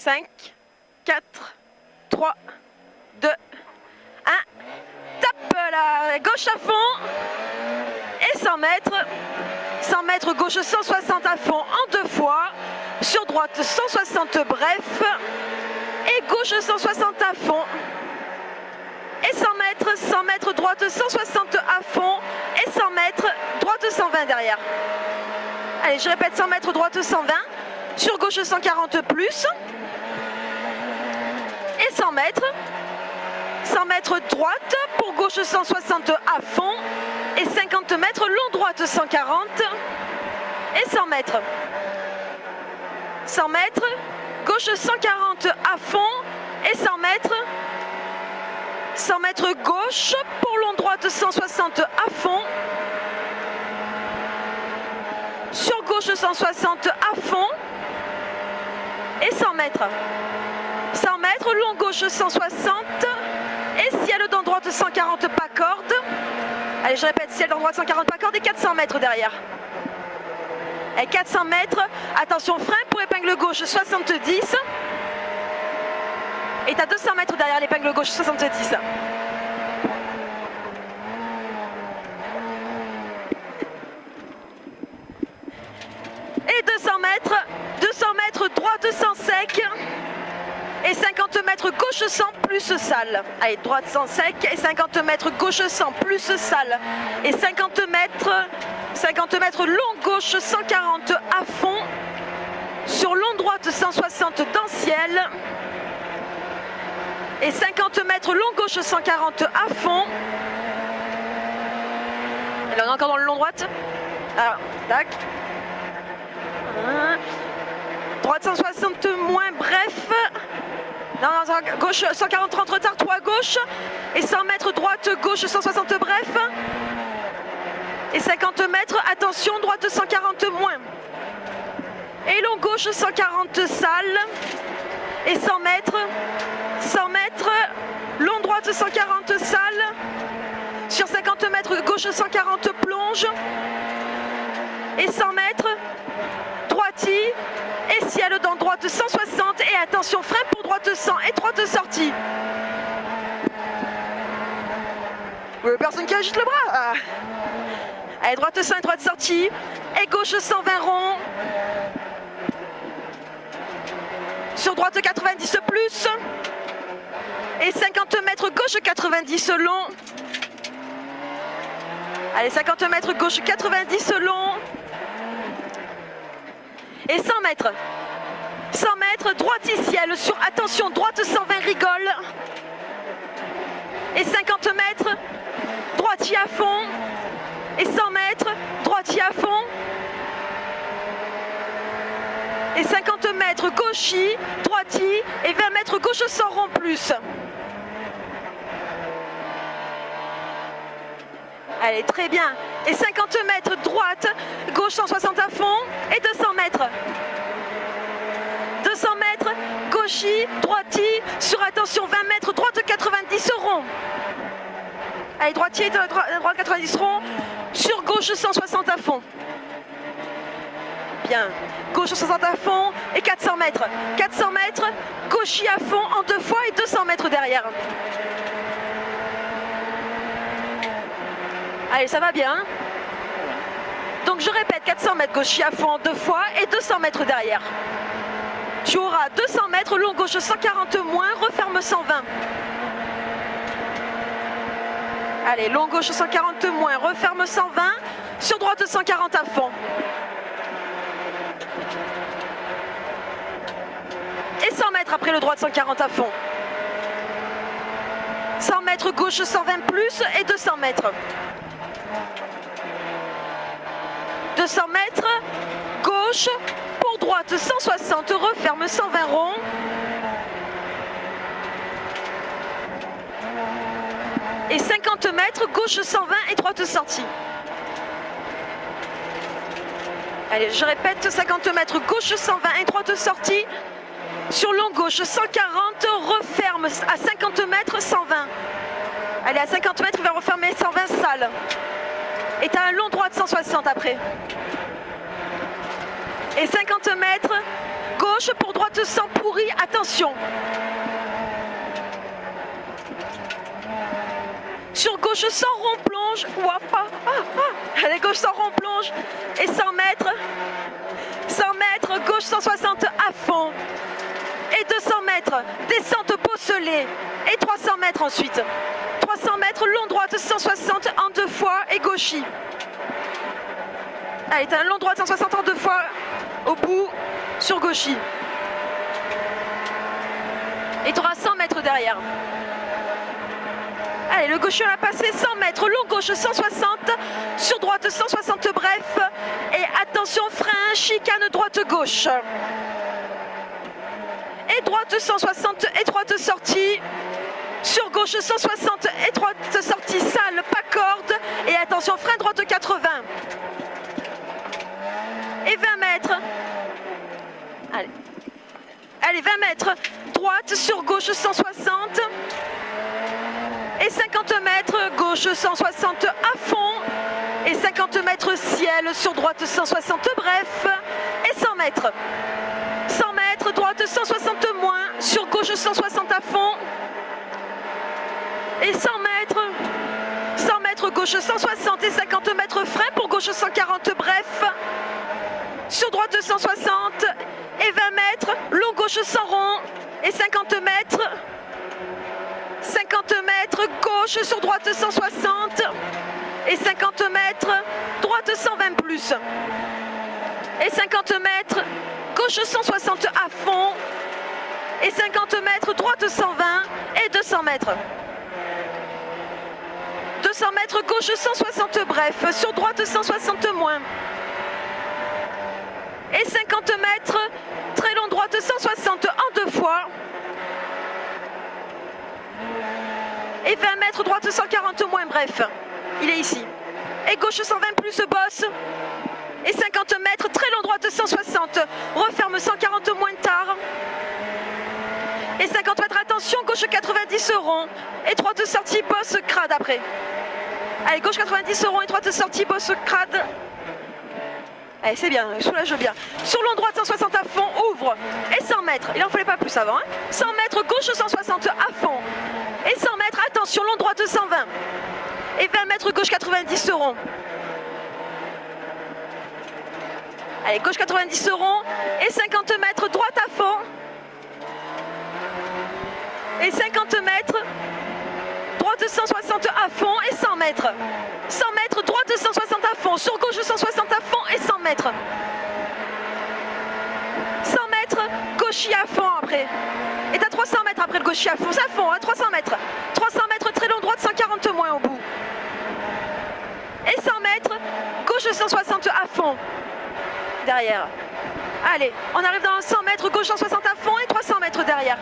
5, 4, 3, 2, 1. Tape la gauche à fond. Et 100 mètres. 100 mètres gauche 160 à fond en 2 fois. Sur droite 160 bref. Et gauche 160 à fond. Et 100 mètres droite 160 à fond. Et 100 mètres droite 120 derrière. Allez, je répète, 100 mètres droite 120. Sur gauche 140 plus. Et 100 mètres. 100 mètres droite pour gauche 160 à fond. Et 50 mètres long droite 140. Et 100 mètres. 100 mètres. Gauche 140 à fond. Et 100 mètres. 100 mètres gauche pour long droite 160 à fond. Sur gauche 160 à fond. Et 100 mètres. 100 mètres, long gauche 160. Et ciel dans droite 140 pas corde. Allez, je répète, ciel dans droite 140 pas corde et 400 mètres derrière. Et 400 mètres, attention frein pour épingle gauche 70. Et tu as 200 mètres derrière l'épingle gauche 70. Et 200 mètres droite sans sec. Et 50 mètres gauche 100 plus salle. Allez, droite sans sec. Et 50 mètres gauche 100 plus salle. Et 50 mètres long gauche 140 à fond. Sur long droite 160 dans ciel. Et 50 mètres long gauche 140 à fond. Et là on est encore dans le long droite. Alors, tac. Droite 160 moins bref. Non, gauche 140 30 retard, 3 gauche. Et 100 mètres droite gauche 160 bref. Et 50 mètres, attention, droite 140 moins. Et long gauche 140 salle. Et 100 mètres, long droite 140 salle. Sur 50 mètres, gauche 140 plonge. Et 100 mètres, droiti. Et ciel dans droite 160. Et attention, frein pour droite 100 et droite sortie. Personne qui agite le bras. Allez, droite 100 et droite sortie. Et gauche 120 rond. Sur droite 90 plus. Et 50 mètres gauche 90 long. Allez, 50 mètres gauche 90 long. Et 100 mètres. 100 mètres, droite ciel sur, attention, droite 120 rigole. Et 50 mètres, droite à fond. Et 100 mètres, droite à fond. Et 50 mètres, gauchi, droiti. Et 20 mètres, gauche sans rond plus. Allez, très bien. Et 50 mètres, droite, gauche 160 à fond. Et 200 mètres. 200 mètres, gauchi, droiti, sur attention 20 mètres, droite 90 rond. Allez, droitier, droite 90 rond, sur gauche 160 à fond. Bien, gauche 160 à fond et 400 mètres. 400 mètres, gauchi à fond en 2 fois et 200 mètres derrière. Allez, ça va bien. Donc je répète, 400 mètres, gauchi à fond en 2 fois et 200 mètres derrière. Tu auras 200 mètres, long gauche 140 moins, referme 120. Allez, long gauche 140 moins, referme 120. Sur droite 140 à fond. Et 100 mètres après le droite 140 à fond. 100 mètres gauche 120 plus et 200 mètres. 200 mètres, gauche, pour droite 160, referme 120 rond. Et 50 mètres, gauche 120 et droite sortie. Allez, je répète, 50 mètres, gauche 120 et droite sortie. Sur long gauche 140, referme à 50 mètres 120. Allez, à 50 mètres, il va refermer 120 salles. Et tu as un long droit de 160 après. Et 50 mètres, Gauche pour droite sans pourri, attention. Sur gauche sans rond plonge. Allez, gauche sans rond plonge. Et 100 mètres. 100 mètres, gauche 160 à fond. Et 200 mètres, descente bosselée. Et 300 mètres ensuite. 300 mètres, long droite 160 en 2 fois et gauchis. Allez, t'as un long droite 160 en 2 fois au bout sur gauchis. Et tu auras 100 mètres derrière. Allez, le gaucher a passé 100 mètres, long gauche 160, sur droite 160 bref. Et attention, frein, chicane droite-gauche. Et droite 160, étroite sortie. Sur gauche 160, étroite sortie, sale, pas corde. Et attention, frein droite 80. Et 20 mètres. Allez. Allez, 20 mètres. Droite sur gauche 160. Et 50 mètres, gauche 160 à fond. Et 50 mètres ciel sur droite 160 bref. Et 100 mètres. 100 mètres, droite 160 moins. Sur gauche 160 à fond. Et 100 mètres. 100 mètres, gauche 160 et 50 mètres frein pour gauche 140 bref. Sur droite 260 et 20 mètres. Long gauche sans rond. Et 50 mètres. 50 mètres, gauche sur droite 160 et 50 mètres, droite 120 plus. Et 50 mètres, gauche 160 à fond et 50 mètres, droite 120 et 200 mètres. 200 mètres, gauche 160 bref, sur droite 160 moins. Et 50 mètres, très long droite 160 en 2 fois. Et 20 mètres, droite 140 moins, bref, il est ici. Et gauche 120 plus, bosse. Et 50 mètres, très long droite 160, referme 140 moins tard. Et 50 mètres, attention, gauche 90 rond. Et droite sortie, bosse, crade après. Allez, gauche 90 rond, et droite sortie, bosse, crade. Allez, c'est bien, soulage bien. Sur long droite 160 à fond, ouvre. Et 100 mètres, il n'en fallait pas plus avant. 100 mètres, gauche 160 à fond. Et 100 mètres, attention, long droite 120. Et 20 mètres, gauche 90 rond. Allez, gauche 90 rond. Et 50 mètres, droite à fond. Et 50 mètres, droite 160 à fond et 100 mètres. 100 mètres, droite 160 à fond. Sur gauche 160 à fond et 100 mètres. 100 mètres, gauchis à fond après. Et t'as 300 mètres après le gauchis à fond. Ça fond, 300 mètres. 300 mètres, très long droite, 140 moins au bout. Et 100 mètres, gauche 160 à fond. Derrière. Allez, on arrive dans 100 mètres, gauche 160 à fond et 300 mètres derrière.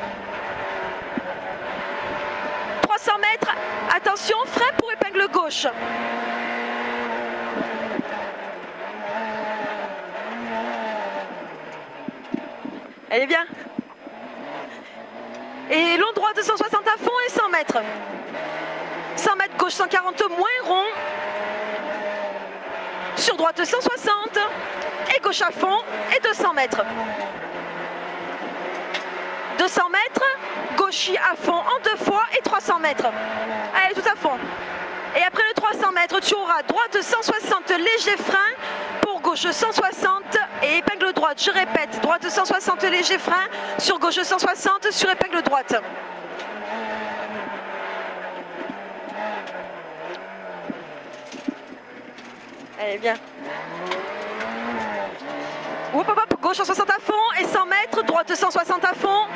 300 mètres, attention, frein pour épingle gauche. Elle est bien. Et long droit 260 à fond et 100 mètres. 100 mètres gauche 140 moins rond. Sur droite 160 et gauche à fond et 200 mètres. 200 mètres, gauchis à fond en 2 fois et 300 mètres. Allez, tout à fond. Et après le 300 mètres, tu auras droite 160, léger frein, pour gauche 160 et épingle droite. Je répète, droite 160, léger frein, sur gauche 160, sur épingle droite. Allez, bien. Hop, hop, hop, gauche 160 à fond et 100 mètres, droite 160 à fond.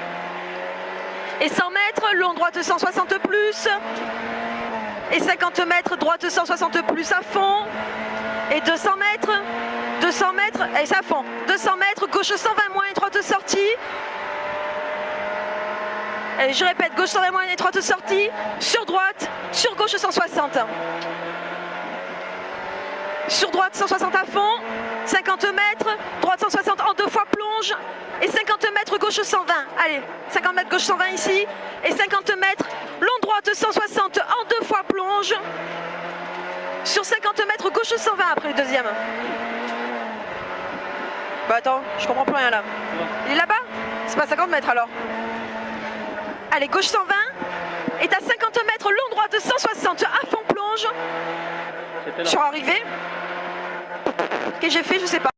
Et 100 mètres, long droite 160 plus. Et 50 mètres, droite 160 plus à fond. Et 200 mètres, et ça fond. 200 mètres, gauche 120 moins, étroite sortie. Allez, je répète, gauche 120 moins, étroite sortie. Sur droite, sur gauche 160. Sur droite 160 à fond, 50 mètres, droite 160 en 2 fois plonge, et 50 mètres gauche 120, allez, 50 mètres gauche 120 ici, et 50 mètres, long droite 160 en 2 fois plonge, sur 50 mètres gauche 120 après le deuxième. Bah attends, je comprends plus rien là. Il est là-bas? C'est pas 50 mètres alors. Allez, gauche 120. Est à 50 mètres, long droite 160 à fond plonge. Je suis arrivé. Qu'est-ce que j'ai fait? Je sais pas.